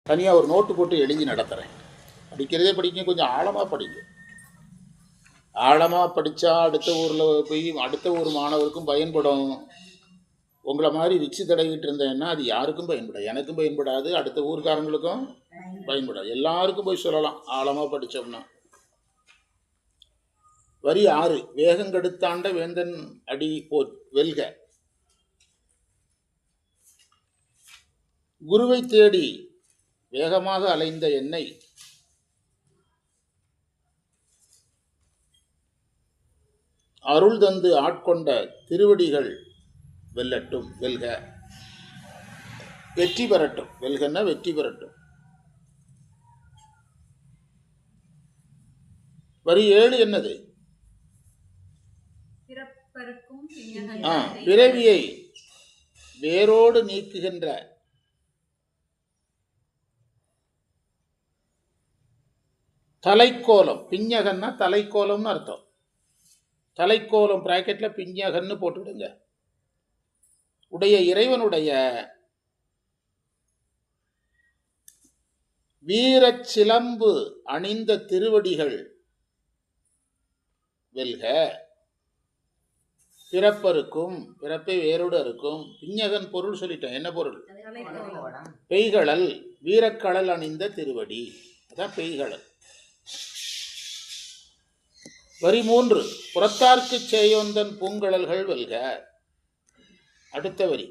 தனியாக ஒரு நோட்டு போட்டு எழுதி நடத்துகிறேன். படிக்கிறதே படிக்க கொஞ்சம் ஆழமாக படிங்க. ஆழமாக படித்தா அடுத்த ஊரில் போய் அடுத்த ஊர் மாணவருக்கும் பயன்படும். உங்களை மாதிரி ரிச்சு தடவிட்டு இருந்தேன்னா அது யாருக்கும் பயன்படாது, எனக்கும் பயன்படாது, அடுத்த ஊர்காரங்களுக்கும் பயன்படாது, எல்லாருக்கும் போய் சொல்லலாம் ஆழமாக படித்தோம்னா. வரி 6. வேகங்கெடுத்தாண்ட வேந்தன் அடி போர் வெல்க. குருவை தேடி வேகமாக அலைந்த என்னை அருள் தந்து ஆட்கொண்ட திருவடிகள் வெல்லட்டும், வெல்க, வெற்றி பெறட்டும். வெல்கன்னா வெற்றி பெறட்டும். வரி 7 என்னது? பிறவியை வேரோடு நீக்குகின்ற தலைக்கோலம். பிஞ்சகன்னா தலைக்கோலம்னு அர்த்தம். தலைக்கோலம் பிராக்கெட்ல பிஞ்சகன்னு போட்டுவிடுங்க. உடைய இறைவனுடைய வீரச் சிலம்பு அணிந்த திருவடிகள் வெல்க. பிறப்பருக்கும், பிறப்பை வேரோடு அறுக்கும். பிஞ்சகன் பொருள் சொல்லிட்டேன். என்ன பொருள்? பெய்களல், வீரக்கடல் அணிந்த திருவடி, அதான் பெய்களல். வரி 3. புறத்தார்க்கு சேயோந்தன் பூங்கழல்கள் வெல்க. அடுத்த வரி.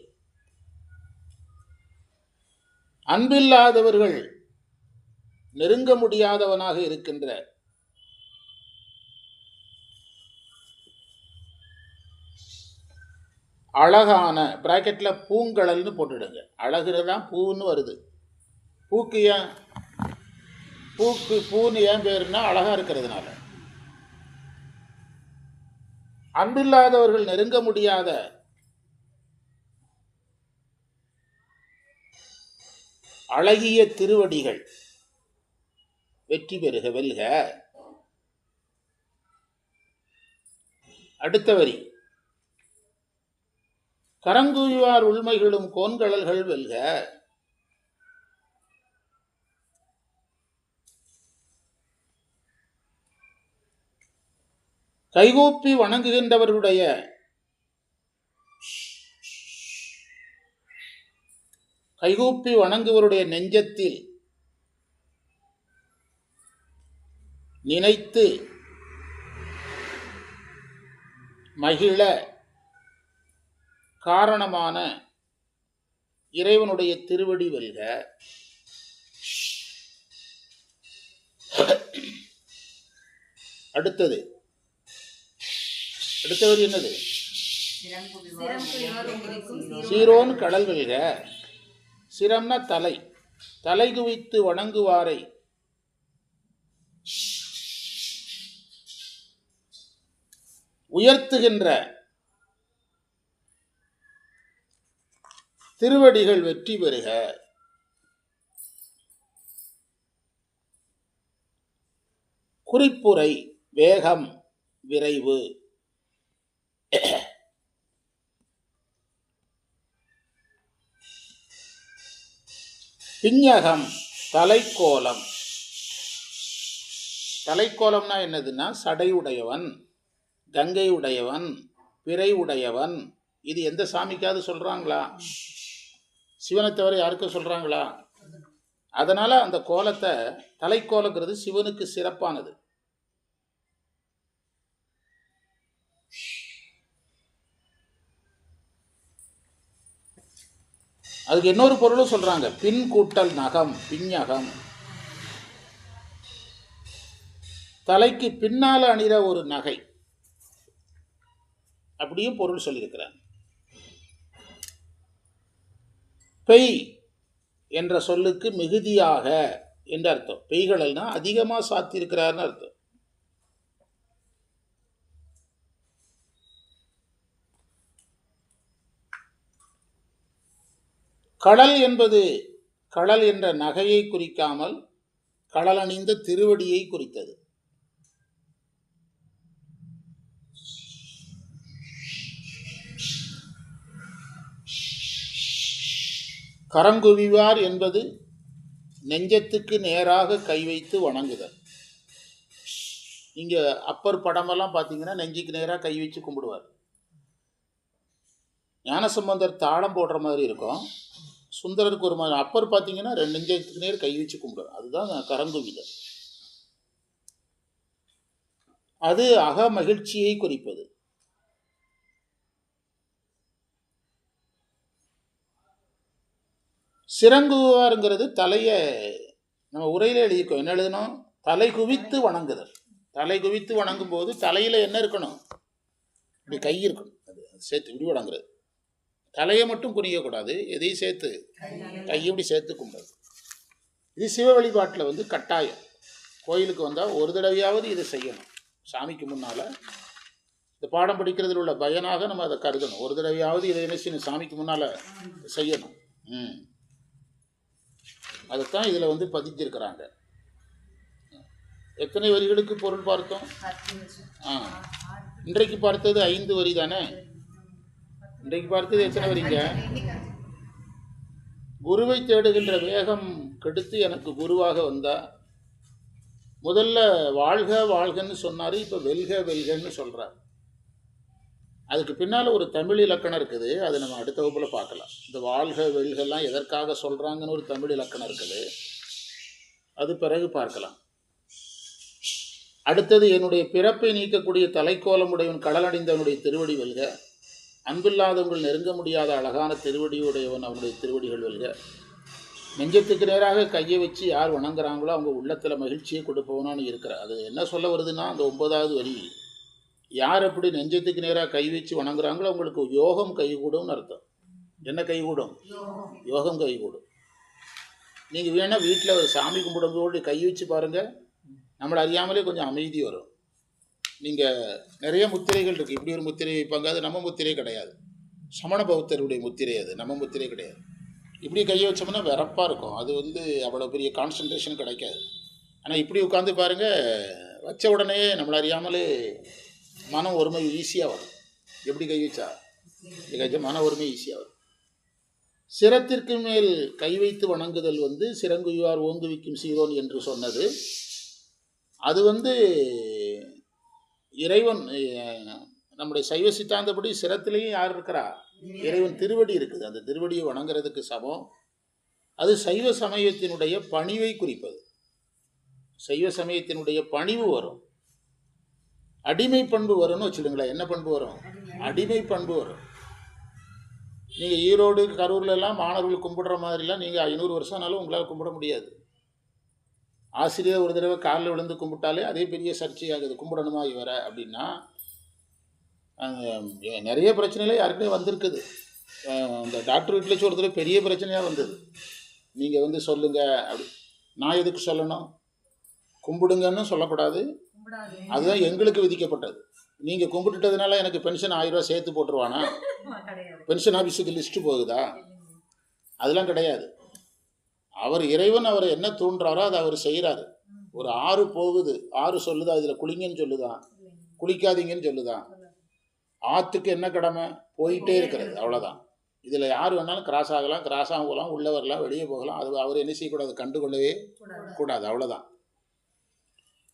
அன்பில்லாதவர்கள் நெருங்க முடியாதவனாக இருக்கின்ற அழகான பிராக்கெட்ல பூங்கழல்னு போட்டுடுங்க. அழகுதான் பூன்னு வருது. பூக்கு ஏன் பூன்னு ஏன் பேருன்னா அழகா இருக்கிறதுனால. அன்பில்லாதவர்கள் நெருங்க முடியாத அழகிய திருவடிகள் வெற்றி பெறுக, வெல்க. அடுத்த வரி. கரங்குவிவார் உள்மைகளும் கோன்கழல்கள் வெல்க. கைகூப்பி வணங்குகின்றவருடைய கைகூப்பி வணங்குவருடைய நெஞ்சத்தில் நினைத்து மகிழ காரணமான இறைவனுடைய திருவடி வெல்க. அடுத்தது. அடுத்தவர் என்னது? சீரோன் கடல் வெல்க. சிரம்னா தலை. தலை குவித்து வணங்குவாரை உயர்த்துகின்ற திருவடிகள் வெற்றி பெறுக. குறிப்புரை. வேகம், விரைவு. பிஞ்சகம் தலைக்கோலம். தலைக்கோலம்னா என்னதுன்னா சடை உடையவன், கங்கை உடையவன், பிறை உடையவன். இது எந்த சாமிக்காவது சொல்றாங்களா? சிவனை தவிர யாருக்கும் சொல்றாங்களா? அதனால அந்த கோலத்தை, தலைக்கோலங்கிறது சிவனுக்கு சிறப்பானது. அதுக்கு இன்னொரு பொருளும் சொல்றாங்க. பின் கூட்டல் நகம், பிஞ்சகம். தலைக்கு பின்னால அணிகிற ஒரு நகை, அப்படியும் பொருள் சொல்லியிருக்கிறாங்க. பெய் என்ற சொல்லுக்கு மிகுதியாக என்று அர்த்தம். பெய்களல்னா அதிகமா சாத்தியிருக்கிறார்னு அர்த்தம். கடல் என்பது கடல் என்ற நகையை குறிக்காமல் கடல் அணிந்த திருவடியை குறித்தது. கரங்குவிவார் என்பது நெஞ்சத்துக்கு நேராக கை வைத்து வணங்குதல். இங்கே அப்பர் படமெல்லாம் பார்த்தீங்கன்னா நெஞ்சுக்கு நேராக கை வச்சு கும்பிடுவார். ஞானசம்பந்தர் தாளம் போடுற மாதிரி இருக்கும், சுந்தரருக்கு ஒரு மாதிரி. அப்பர் பார்த்தீங்கன்னா நெஞ்சத்துக்கு நேர் கை வச்சு கும்பிடுவார். அதுதான் கரங்குவிதல். அது அக மகிழ்ச்சியை குறிப்பது. சிறங்குவாருங்கிறது தலையை நம்ம உரையில் எழுதிக்கோ. என்ன எழுதணும்? தலை குவித்து வணங்குதல். தலை குவித்து வணங்கும் போது தலையில் என்ன இருக்கணும்? இப்படி கை இருக்கணும். அது சேர்த்து இப்படி வணங்குறது. தலையை மட்டும் குனியக்கூடாது, எதையும் சேர்த்து கையை இப்படி சேர்த்து கும்பிடுறது. இது சிவ வழிபாட்டில் கட்டாயம். கோயிலுக்கு வந்தால் ஒரு தடவையாவது இதை செய்யணும். சாமிக்கு முன்னால் இந்த பாடம் படிக்கிறதுல உள்ள பயனாக நம்ம அதை கருதணும். ஒரு தடவையாவது இதை என்ன செய்யணும்? சாமிக்கு முன்னால் செய்யணும். அதைத்தான் இதில் பதிஞ்சிருக்கிறாங்க. எத்தனை வரிகளுக்கு பொருள் பார்த்தோம்? இன்றைக்கு பார்த்தது 5 வரி தானே. இன்றைக்கு பார்த்தது எத்தனை வரிங்க? குருவை தேடுகின்ற வேகம் கெடுத்து எனக்கு குருவாக வந்தா. முதல்ல வாழ்க வாழ்கன்னு சொன்னார், இப்போ வெல்க வெல்கன்னு சொல்கிறார். அதுக்கு பின்னால் ஒரு தமிழ் இலக்கணம் இருக்குது, அதை நம்ம அடுத்த வகுப்பில் பார்க்கலாம். இந்த வாழ்க வெல்கெல்லாம் எதற்காக சொல்கிறாங்கன்னு ஒரு தமிழ் இலக்கணம் இருக்குது, அது பிறகு பார்க்கலாம். அடுத்தது, என்னுடைய பிறப்பை நீக்கக்கூடிய தலைக்கோலமுடையவன் கடலடைந்தவனுடைய திருவடி வெல்க. அன்பில்லாதவங்கள் நெருங்க முடியாத அழகான திருவடியுடையவன் அவனுடைய திருவடிகள் வெல்க. நெஞ்சத்துக்கு நேராக கையை வச்சு யார் வணங்குறாங்களோ அவங்க உள்ளத்தில் மகிழ்ச்சியை கொடுப்பவனான்னு இருக்கிறார். அது என்ன சொல்ல வருதுன்னா, அந்த 9வது வரி, யார் எப்படி நெஞ்சத்துக்கு நேராக கை வச்சு வணங்குறாங்களோ அவங்களுக்கு யோகம் கைகூடும்னு அர்த்தம். என்ன கைகூடும்? யோகம் கைகூடும். நீங்கள் வேணால் வீட்டில் ஒரு சாமி கும்பிடும்போது கை வச்சு பாருங்கள், நம்மளை அறியாமலே கொஞ்சம் அமைதி வரும். நீங்கள் நிறைய முத்திரைகள் இருக்குது. இப்படி ஒரு முத்திரை வைப்பாங்க, அது நம்ம முத்திரை கிடையாது, சமண பௌத்தருடைய முத்திரை, அது நம்ம முத்திரை கிடையாது. இப்படி கையை வச்சோம்னா வெறப்பாக இருக்கும், அது அவ்வளோ பெரிய கான்சன்ட்ரேஷன் கிடைக்காது. ஆனால் இப்படி உட்காந்து பாருங்கள், வச்ச உடனே நம்மளை அறியாமலே மன ஒருமை ஈஸியாக வரும். எப்படி கை வச்சா மன ஒருமை ஈஸியாக வரும். சிரத்திற்கு மேல் கை வைத்து வணங்குதல் சிறங்குவார் ஓங்குவிக்கும் சீரோன் என்று சொன்னது. அது இறைவன், நம்முடைய சைவ சித்தாந்தப்படி சிரத்திலையும் யார் இருக்கிறா? இறைவன் திருவடி இருக்குது. அந்த திருவடியை வணங்குறதுக்கு சமம். அது சைவ சமயத்தினுடைய பணிவை குறிப்பது. சைவ சமயத்தினுடைய பணிவு வரும், அடிமை பண்பு வரும்னு வச்சுடுங்களேன். என்ன பண்பு வரும்? அடிமை பண்பு வரும். நீங்கள் ஈரோடு கரூர்லெல்லாம் மாணவர்கள் கும்பிடுற மாதிரிலாம் நீங்கள் 500 வருஷம்னாலும் உங்களால் கும்பிட முடியாது. ஆசிரியர் ஒரு தடவை காலில் விழுந்து கும்பிட்டாலே அதே பெரிய சர்ச்சையாகுது. கும்பிடணுமா இவரை அப்படின்னா, நிறைய பிரச்சனைகளே யாருக்குமே வந்திருக்குது. இந்த டாக்டர் வீட்டில் வச்சு ஒரு தடவை பெரிய பிரச்சனையாக வந்தது. நீங்கள் சொல்லுங்கள் அப்படி. நான் எதுக்கு சொல்லணும்? கும்பிடுங்கன்னு சொல்லக்கூடாது, அதுதான் எங்களுக்கு விதிக்கப்பட்டது. நீங்கள் கும்பிட்டுட்டதுனால எனக்கு பென்ஷன் 1000 ரூபா சேர்த்து போட்டுருவானா? பென்ஷன் ஆஃபீஸுக்கு லிஸ்ட்டு போகுதா? அதெல்லாம் கிடையாது. அவர் இறைவன் அவரை என்ன தூண்டுறாரோ அதை அவர் செய்கிறாரு. ஒரு ஆறு போகுது, ஆறு சொல்லுதா இதில் குளிங்கன்னு சொல்லுதான், குளிக்காதீங்கன்னு சொல்லுதான். ஆற்றுக்கு என்ன கடமை? போயிட்டே இருக்கிறது, அவ்வளோதான். இதில் யார் வேணாலும் கிராஸ் ஆகலாம், கிராஸ் ஆக போகலாம், உள்ளே வரலாம், வெளியே போகலாம். அது அவர் என்ன செய்யக்கூடாது? கண்டுகொள்ளவே கூடாது, அவ்வளோதான்.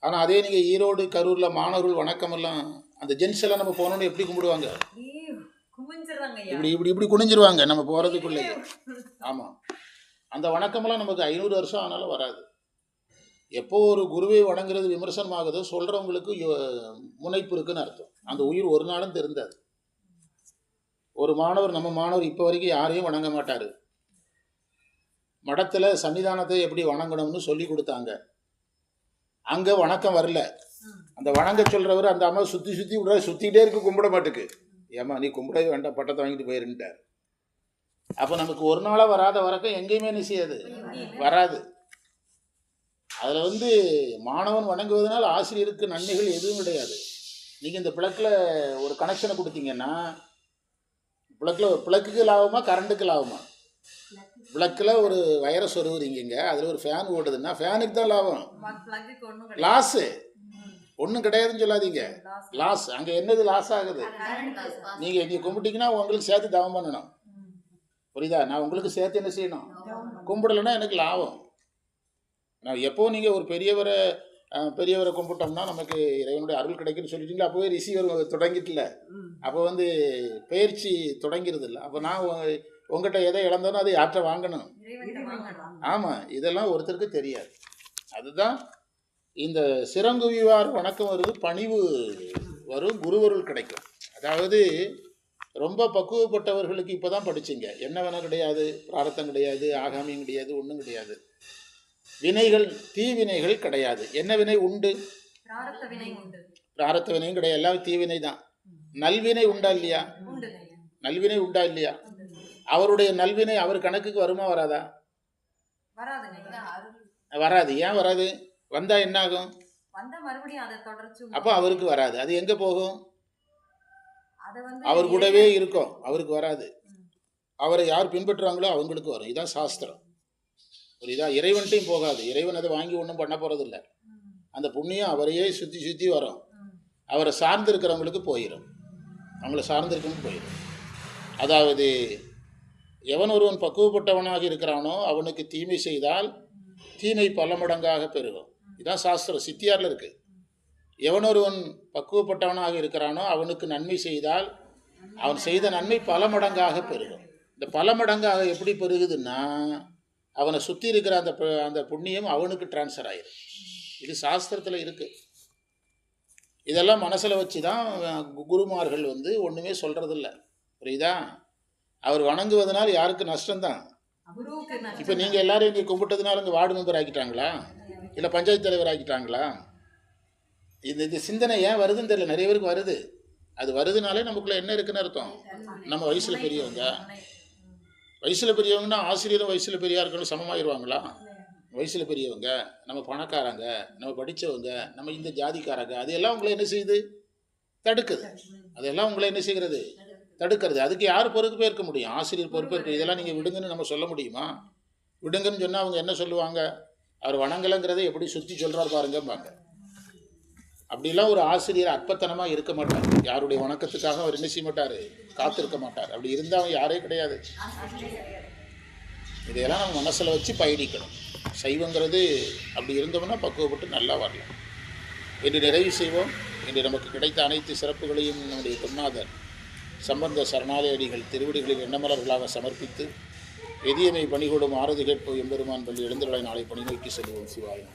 ஆனால் அதே நீங்கள் ஈரோடு கரூரில் மாணவர்கள் வணக்கமெல்லாம் அந்த ஜென்ஸ் எல்லாம் நம்ம போனோன்னு எப்படி கும்பிடுவாங்க? இப்படி இப்படி இப்படி குனிஞ்சிருவாங்க நம்ம போகிறதுக்குள்ளேயே. ஆமாம், அந்த வணக்கமெல்லாம் நமக்கு 500 வருஷம் ஆனாலும் வராது. எப்போ ஒரு குருவை வணங்குறது விமர்சனமாகுதோ சொல்கிறவங்களுக்கு முனைப்பு இருக்குன்னு அர்த்தம். அந்த உயிர் ஒரு நாளும் தெரிந்தாது. ஒரு மாணவர், நம்ம மாணவர் இப்போ வரைக்கும் யாரையும் வணங்க மாட்டார். மடத்தில் சன்னிதானத்தை எப்படி வணங்கணும்னு சொல்லி கொடுத்தாங்க. அங்கே வணக்கம் வரல. அந்த வணங்க சொல்கிறவர் அந்த அம்மா சுற்றி சுற்றி விட சுற்றிக்கிட்டே இருக்கு, கும்பிட மாட்டுக்கு. ஏம்மா நீ கும்பிடவே வேண்டாம், பட்டத்தை வாங்கிட்டு போயிருந்துட்டார். அப்போ நமக்கு ஒரு நாளாக வராத வணக்கம் எங்கேயுமே நிச்சயாது, வராது. அதில் மாணவன் வணங்குவதனால் ஆசிரியருக்கு நன்மைகள் எதுவும் கிடையாது. நீங்கள் இந்த பிளக்கில் ஒரு கனெக்ஷனை கொடுத்தீங்கன்னா, பிளக்குக்கு லாபமா கரண்ட்டுக்கு லாபமா? பிளக்கில் ஒரு வைரஸ் வருவீங்க, அதில் ஒரு ஃபேன் ஓடுதுன்னா ஃபேனுக்கு தான் லாபம், லாஸு ஒன்றும் கிடையாதுன்னு சொல்லாதீங்க. லாஸ் அங்கே என்னது லாஸ் ஆகுது? நீங்கள் கும்பிட்டீங்கன்னா உங்களுக்கு சேர்த்து தவம் பண்ணணும், புரியுதா? நான் உங்களுக்கு சேர்த்து என்ன செய்யணும்? கும்பிடலைன்னா எனக்கு லாபம். நான் எப்போ நீங்கள் ஒரு பெரியவரை கும்பிட்டோம்னா நமக்கு இறைவனுடைய அருள் கிடைக்குன்னு சொல்லிட்டீங்களா, அப்போவே ரிசீவர் தொடங்கிட்டுல, அப்போ வந்து பயிற்சி தொடங்கிறது இல்லை. அப்போ நான் உங்கள்கிட்ட எதை இழந்தோனோ அதை யாற்ற வாங்கணும். ஆமாம், இதெல்லாம் ஒருத்தருக்கு தெரியாது. அதுதான் இந்த சிறங்குவிவார் வணக்கம் வருது, பணிவு வரும், குருவருள் கிடைக்கும். அதாவது ரொம்ப பக்குவப்பட்டவர்களுக்கு இப்போ தான் படிச்சிங்க. என்ன வேணா கிடையாது, பிராரத்தம் கிடையாது, ஆகாமியம் கிடையாது, ஒன்றும் கிடையாது. வினைகள் தீவினைகள் கிடையாது. என்ன வினை உண்டு? பிராரத்த வினையும் கிடையாது, எல்லாம் தீவினை தான். நல்வினை உண்டா இல்லையா? நல்வினை உண்டா இல்லையா? அவருடைய நல்வினை அவர் கணக்குக்கு வருமா வராதா? வராது. ஏன் வராது? வந்தா என்ன ஆகும்? அப்போ அவருக்கு வராது. அது எங்க போகும்? அவர் கூடவே இருக்கும், அவருக்கு வராது. அவரை யார் பின்பற்றுறாங்களோ அவங்களுக்கு வரும். இதான் சாஸ்திரம். புரியுதா? இறைவன்ட்டையும் போகாது. இறைவன் அதை வாங்கி ஒன்றும் பண்ண போறதில்ல. அந்த புண்ணியம் அவரையே சுற்றி சுற்றி வரும். அவரை சார்ந்து இருக்கிறவங்களுக்கு போயிடும், அவங்கள சார்ந்திருக்கவங்களுக்கு போயிடும். அதாவது எவன் ஒருவன் பக்குவப்பட்டவனாக இருக்கிறானோ அவனுக்கு தீமை செய்தால் தீமை பல மடங்காக பெருகும். இதுதான் சாஸ்திரம், சித்தியாரில் இருக்குது. எவனொருவன் பக்குவப்பட்டவனாக இருக்கிறானோ அவனுக்கு நன்மை செய்தால் அவன் செய்த நன்மை பல மடங்காக பெருகும். இந்த பல மடங்காக எப்படி பெருகுதுன்னா, அவனை சுற்றி இருக்கிற அந்த புண்ணியம் அவனுக்கு டிரான்ஸ்ஃபர் ஆயிடும். இது சாஸ்திரத்தில் இருக்குது. இதெல்லாம் மனசில் வச்சு தான் குருமார்கள் வந்து ஒன்றுமே சொல்கிறதில்ல. புரியுதா? அவர் வணங்குவதனால் யாருக்கு நஷ்டம்தான். இப்போ நீங்கள் எல்லாரும் இங்கே கும்பிட்டதுனால இங்கே வார்டு மெம்பர் ஆக்கிட்டாங்களா, இல்லை பஞ்சாயத்து தலைவர் ஆக்கிட்டாங்களா? இந்த சிந்தனை ஏன் வருதுன்னு தெரியல. நிறைய பேருக்கு வருது. அது வருதுனாலே நமக்குள்ளே என்ன இருக்குன்னு அர்த்தம். நம்ம வயசில் பெரியவங்க, வயசில் பெரியவங்கன்னா ஆசிரியரும் வயசில் பெரியா இருக்கணும் சமமாயிருவாங்களா? வயசில் பெரியவங்க, நம்ம பணக்காரங்க, நம்ம படித்தவங்க, நம்ம இந்த ஜாதிக்காரங்க, அதையெல்லாம் உங்களை என்ன செய்யுது? தடுக்குது. அதெல்லாம் உங்களை என்ன செய்கிறது? தடுக்கிறது. அதுக்கு யார் பொறுப்பேற்க முடியும்? ஆசிரியர் பொறுப்பேற்க. இதெல்லாம் நீங்கள் விடுங்கன்னு நம்ம சொல்ல முடியுமா? விடுங்கன்னு சொன்னால் அவங்க என்ன சொல்லுவாங்க? அவர் வணங்கலைங்கிறத எப்படி சுற்றி சொல்கிறார் பாருங்கம்பாங்க. அப்படிலாம் ஒரு ஆசிரியர் அற்பத்தனமாக இருக்க மாட்டார். யாருடைய வணக்கத்துக்காக அவர் என்ன செய்ய மாட்டார்? காத்திருக்க மாட்டார். அப்படி இருந்தால் அவன் யாரே கிடையாது. இதையெல்லாம் நம்ம மனசில் வச்சு பயணிக்கணும். சைவங்கிறது அப்படி இருந்தோம்னா பக்குவப்பட்டு நல்லா வரலாம். என்று நிறைவு செய்வோம். இன்று நமக்கு கிடைத்த அனைத்து சிறப்புகளையும் நம்முடைய குருநாதர் சம்பந்த சரணாலயடிகள் திருவடிகளில் எண்ணமலர்களாக சமர்ப்பித்து எதியமை பணிகொடும் ஆரதி கேட்போம் எம்பெருமான் பள்ளி எழுந்தருளை நாளை பணி நோக்கி செல்வோம். சிவாயம்.